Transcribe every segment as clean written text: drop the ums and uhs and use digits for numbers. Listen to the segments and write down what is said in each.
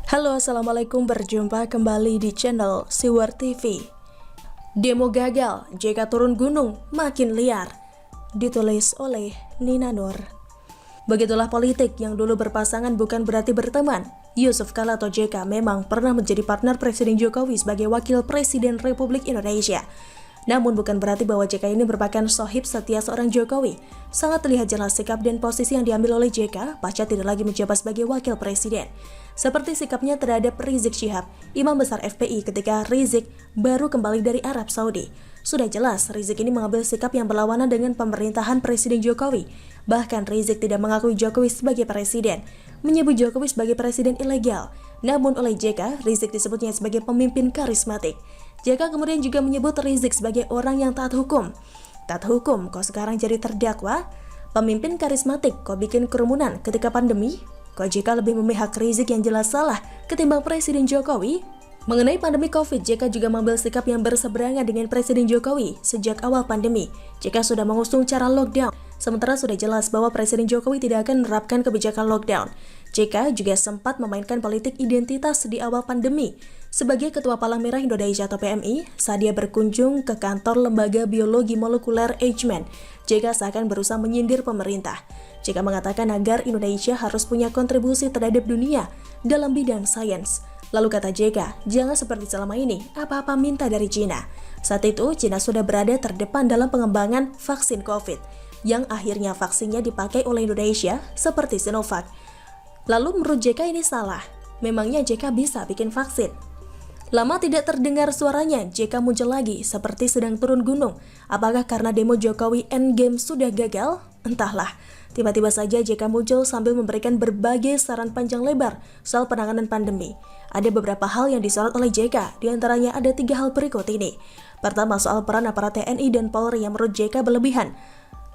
Halo, Assalamualaikum, berjumpa kembali di channel Siwar TV. Demo gagal, JK turun gunung, makin liar. Ditulis oleh Nina Nur. Begitulah politik yang dulu berpasangan bukan berarti berteman. Yusuf Kala atau JK memang pernah menjadi partner Presiden Jokowi sebagai Wakil Presiden Republik Indonesia. Namun bukan berarti bahwa JK ini merupakan sohib setia seorang Jokowi. Sangat terlihat jelas sikap dan posisi yang diambil oleh JK pasca tidak lagi menjabat sebagai Wakil Presiden. Seperti sikapnya terhadap Rizik Syihab, Imam Besar FPI ketika Rizik baru kembali dari Arab Saudi. Sudah jelas Rizik ini mengambil sikap yang berlawanan dengan pemerintahan Presiden Jokowi. Bahkan Rizik tidak mengakui Jokowi sebagai presiden, menyebut Jokowi sebagai presiden ilegal. Namun oleh JK, Rizik disebutnya sebagai pemimpin karismatik. JK kemudian juga menyebut Rizik sebagai orang yang taat hukum. Taat hukum, kok sekarang jadi terdakwa? Pemimpin karismatik, kok bikin kerumunan ketika pandemi? Kok JK lebih memihak Rizik yang jelas salah ketimbang Presiden Jokowi? Mengenai pandemi COVID, JK juga mengambil sikap yang berseberangan dengan Presiden Jokowi. Sejak awal pandemi, JK sudah mengusung cara lockdown. Sementara sudah jelas bahwa Presiden Jokowi tidak akan menerapkan kebijakan lockdown. JK juga sempat memainkan politik identitas di awal pandemi. Sebagai Ketua Palang Merah Indonesia atau PMI, saat dia berkunjung ke kantor Lembaga Biologi Molekuler Eijkman, JK seakan berusaha menyindir pemerintah. JK mengatakan agar Indonesia harus punya kontribusi terhadap dunia dalam bidang sains. Lalu kata JK, jangan seperti selama ini, apa-apa minta dari Cina. Saat itu, Cina sudah berada terdepan dalam pengembangan vaksin COVID, yang akhirnya vaksinnya dipakai oleh Indonesia seperti Sinovac. Lalu menurut JK ini salah, memangnya JK bisa bikin vaksin? Lama tidak terdengar suaranya, JK muncul lagi seperti sedang turun gunung. Apakah karena demo Jokowi Endgame sudah gagal? Entahlah. Tiba-tiba saja JK muncul sambil memberikan berbagai saran panjang lebar soal penanganan pandemi. Ada beberapa hal yang disorot oleh JK, diantaranya ada 3 hal berikut ini. Pertama, soal peran aparat TNI dan Polri yang menurut JK berlebihan.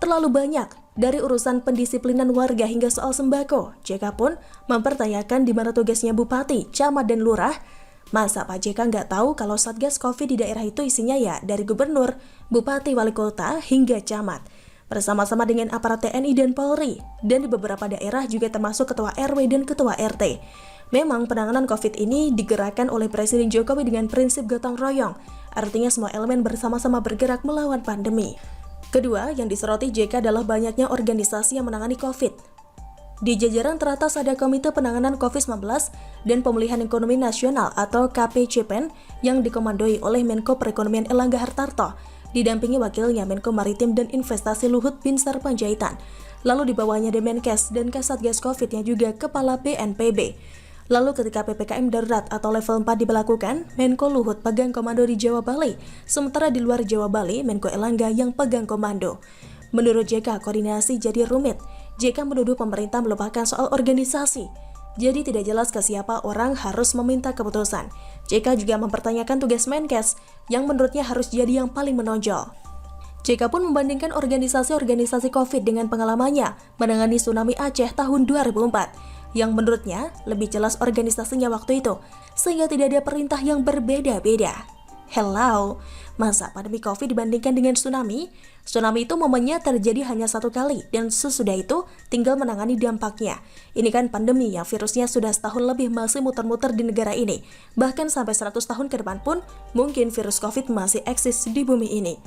Terlalu banyak, dari urusan pendisiplinan warga hingga soal sembako. JK pun mempertanyakan di mana tugasnya Bupati, Camat, dan Lurah. Masa Pak JK nggak tahu kalau Satgas Covid di daerah itu isinya ya dari gubernur, bupati, wali kota, hingga camat. Bersama-sama dengan aparat TNI dan Polri, dan di beberapa daerah juga termasuk ketua RW dan ketua RT. Memang penanganan Covid ini digerakkan oleh Presiden Jokowi dengan prinsip gotong royong, artinya semua elemen bersama-sama bergerak melawan pandemi. Kedua, yang disoroti JK adalah banyaknya organisasi yang menangani Covid. Di jajaran teratas ada Komite Penanganan COVID-19 dan Pemulihan Ekonomi Nasional atau KPCPEN yang dikomandoi oleh Menko Perekonomian Erlangga Hartarto, didampingi wakilnya Menko Maritim dan Investasi Luhut Binsar Panjaitan. Lalu di bawahnya Demenkes dan Kasatgas Covid yang juga Kepala BNPB. Lalu ketika PPKM darurat atau level 4 diberlakukan, Menko Luhut pegang komando di Jawa Bali, sementara di luar Jawa Bali, Menko Erlangga yang pegang komando. Menurut JK, koordinasi jadi rumit. JK menuduh pemerintah melupakan soal organisasi. Jadi tidak jelas ke siapa orang harus meminta keputusan. JK juga mempertanyakan tugas Menkes, yang menurutnya harus jadi yang paling menonjol. JK pun membandingkan organisasi-organisasi COVID dengan pengalamannya menangani tsunami Aceh tahun 2004, yang menurutnya lebih jelas organisasinya waktu itu, sehingga tidak ada perintah yang berbeda-beda. Hello, masa pandemi COVID dibandingkan dengan tsunami? Tsunami itu momennya terjadi hanya 1 kali, dan sesudah itu tinggal menangani dampaknya. Ini kan pandemi yang virusnya sudah setahun lebih masih muter-muter di negara ini. Bahkan sampai 100 tahun ke depan pun, mungkin virus COVID masih eksis di bumi ini.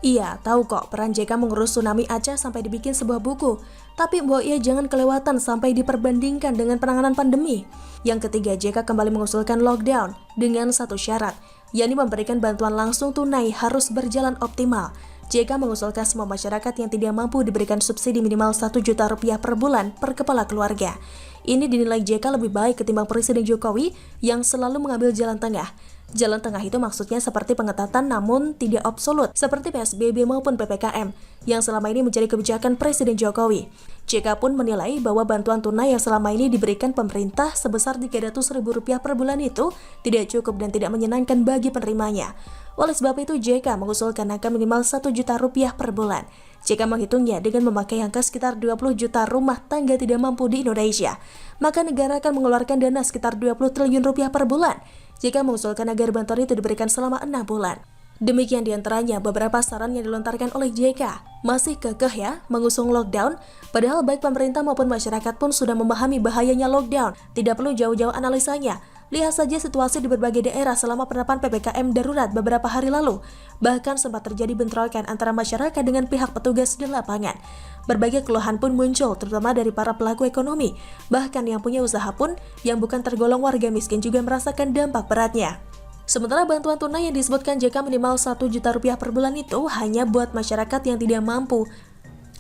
Iya, tahu kok peran JK mengurus tsunami Aceh sampai dibikin sebuah buku. Tapi mbok ia jangan kelewatan sampai diperbandingkan dengan penanganan pandemi. Yang ketiga, JK kembali mengusulkan lockdown dengan satu syarat, yakni memberikan bantuan langsung tunai harus berjalan optimal. JK mengusulkan semua masyarakat yang tidak mampu diberikan subsidi minimal 1 juta rupiah per bulan per kepala keluarga. Ini dinilai JK lebih baik ketimbang Presiden Jokowi yang selalu mengambil jalan tengah. Jalan tengah itu maksudnya seperti pengetatan namun tidak absolut, seperti PSBB maupun PPKM, yang selama ini menjadi kebijakan Presiden Jokowi. JK pun menilai bahwa bantuan tunai yang selama ini diberikan pemerintah sebesar Rp300.000 per bulan itu tidak cukup dan tidak menyenangkan bagi penerimanya. Oleh sebab itu, JK mengusulkan angka minimal 1 juta rupiah per bulan. JK menghitungnya dengan memakai angka sekitar 20 juta rumah tangga tidak mampu di Indonesia. Maka negara akan mengeluarkan dana sekitar 20 triliun rupiah per bulan. JK mengusulkan agar bantuan itu diberikan selama 6 bulan. Demikian diantaranya beberapa saran yang dilontarkan oleh JK. masih kekeh ya mengusung lockdown, padahal baik pemerintah maupun masyarakat pun sudah memahami bahayanya lockdown. Tidak perlu jauh-jauh analisanya. Lihat saja situasi di berbagai daerah selama penerapan PPKM darurat beberapa hari lalu. Bahkan sempat terjadi bentrokan antara masyarakat dengan pihak petugas di lapangan. Berbagai keluhan pun muncul, terutama dari para pelaku ekonomi. Bahkan yang punya usaha pun, yang bukan tergolong warga miskin juga merasakan dampak beratnya. Sementara bantuan tunai yang disebutkan JK minimal 1 juta rupiah per bulan itu hanya buat masyarakat yang tidak mampu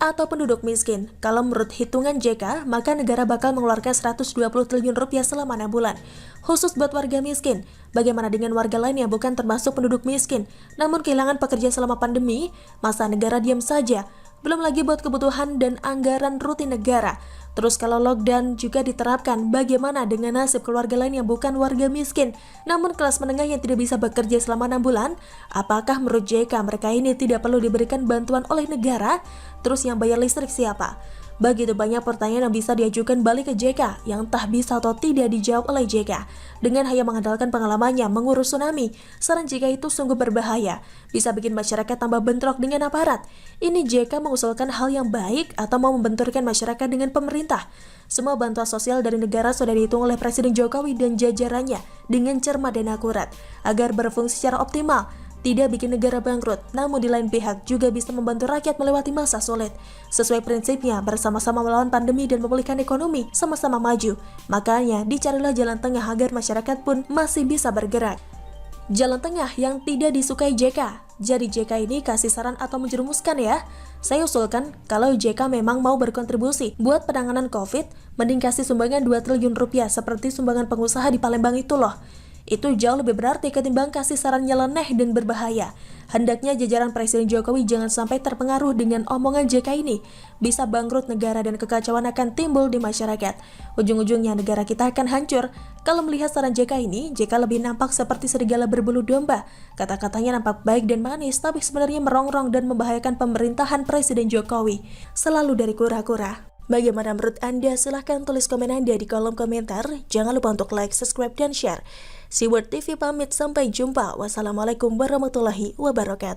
atau penduduk miskin. Kalau menurut hitungan JK, maka negara bakal mengeluarkan 120 triliun rupiah selama 6 bulan. Khusus buat warga miskin. Bagaimana dengan warga lain yang bukan termasuk penduduk miskin, namun kehilangan pekerjaan selama pandemi, masa negara diam saja? Belum lagi buat kebutuhan dan anggaran rutin negara. Terus kalau lockdown juga diterapkan, bagaimana dengan nasib keluarga lain yang bukan warga miskin, namun kelas menengah yang tidak bisa bekerja selama 6 bulan? Apakah menurut JK mereka ini tidak perlu diberikan bantuan oleh negara? Terus yang bayar listrik siapa? Begitu banyak pertanyaan yang bisa diajukan balik ke JK yang entah bisa atau tidak dijawab oleh JK. Dengan hanya mengandalkan pengalamannya mengurus tsunami, saran JK itu sungguh berbahaya. Bisa bikin masyarakat tambah bentrok dengan aparat. Ini JK mengusulkan hal yang baik atau mau membenturkan masyarakat dengan pemerintah? Semua bantuan sosial dari negara sudah dihitung oleh Presiden Jokowi dan jajarannya dengan cermat dan akurat agar berfungsi secara optimal. Tidak bikin negara bangkrut, namun di lain pihak juga bisa membantu rakyat melewati masa sulit. Sesuai prinsipnya, bersama-sama melawan pandemi dan memulihkan ekonomi, sama-sama maju. Makanya, dicarilah jalan tengah agar masyarakat pun masih bisa bergerak. Jalan tengah yang tidak disukai JK. Jadi JK ini kasih saran atau menjerumuskan ya? Saya usulkan, kalau JK memang mau berkontribusi buat penanganan COVID, mending kasih sumbangan 2 triliun rupiah seperti sumbangan pengusaha di Palembang itu loh. Itu jauh lebih berarti ketimbang kasih saran nyeleneh dan berbahaya. Hendaknya jajaran Presiden Jokowi jangan sampai terpengaruh dengan omongan JK ini. Bisa bangkrut negara dan kekacauan akan timbul di masyarakat. Ujung-ujungnya negara kita akan hancur. Kalau melihat saran JK ini, JK lebih nampak seperti serigala berbulu domba. Kata-katanya nampak baik dan manis, tapi sebenarnya merongrong dan membahayakan pemerintahan Presiden Jokowi. Selalu dari kura-kura. Bagaimana menurut Anda? Silahkan tulis komen Anda di kolom komentar. Jangan lupa untuk like, subscribe, dan share. Siward TV pamit, sampai jumpa. Wassalamualaikum warahmatullahi wabarakatuh.